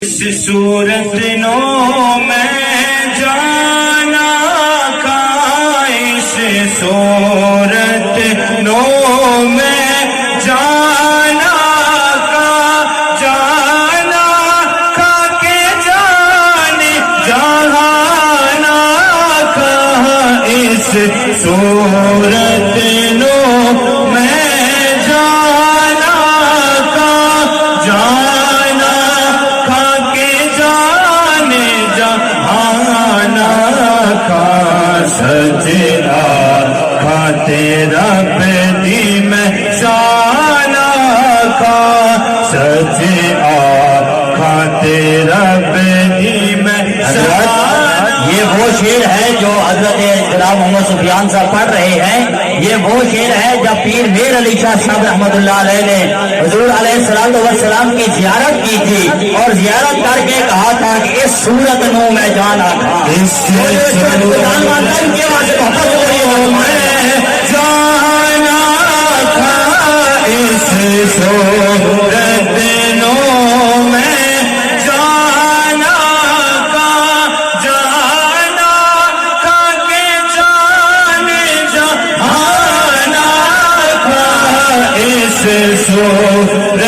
اس صورت نو میں جانا کا، اس صورت نو میں جانا کا، جانا کا کے جانے جہانا کا، اس صورت نو میں جانا کا، جانا سجدہ کھاتے رب دی میں شانہ کا، سجدہ کھاتے رب دی میں شانہ۔ یہ وہ شعر ہے جو حضرت جناب محمد سفیان صاحب پڑھ رہے ہیں، یہ وہ شعر ہے جب پیر میر علی شاہ صاحب رحمۃ اللہ علیہ نے حضور علیہ السلام کی زیارت کی تھی اور زیارت کر کے کہا تھا کہ اس صورت نو میں جانا تھا، اس صورت نو میں جانا تھا، اس صورت نو میں جانا کا، جانا کا کے جانے جہانا کا، اس صورت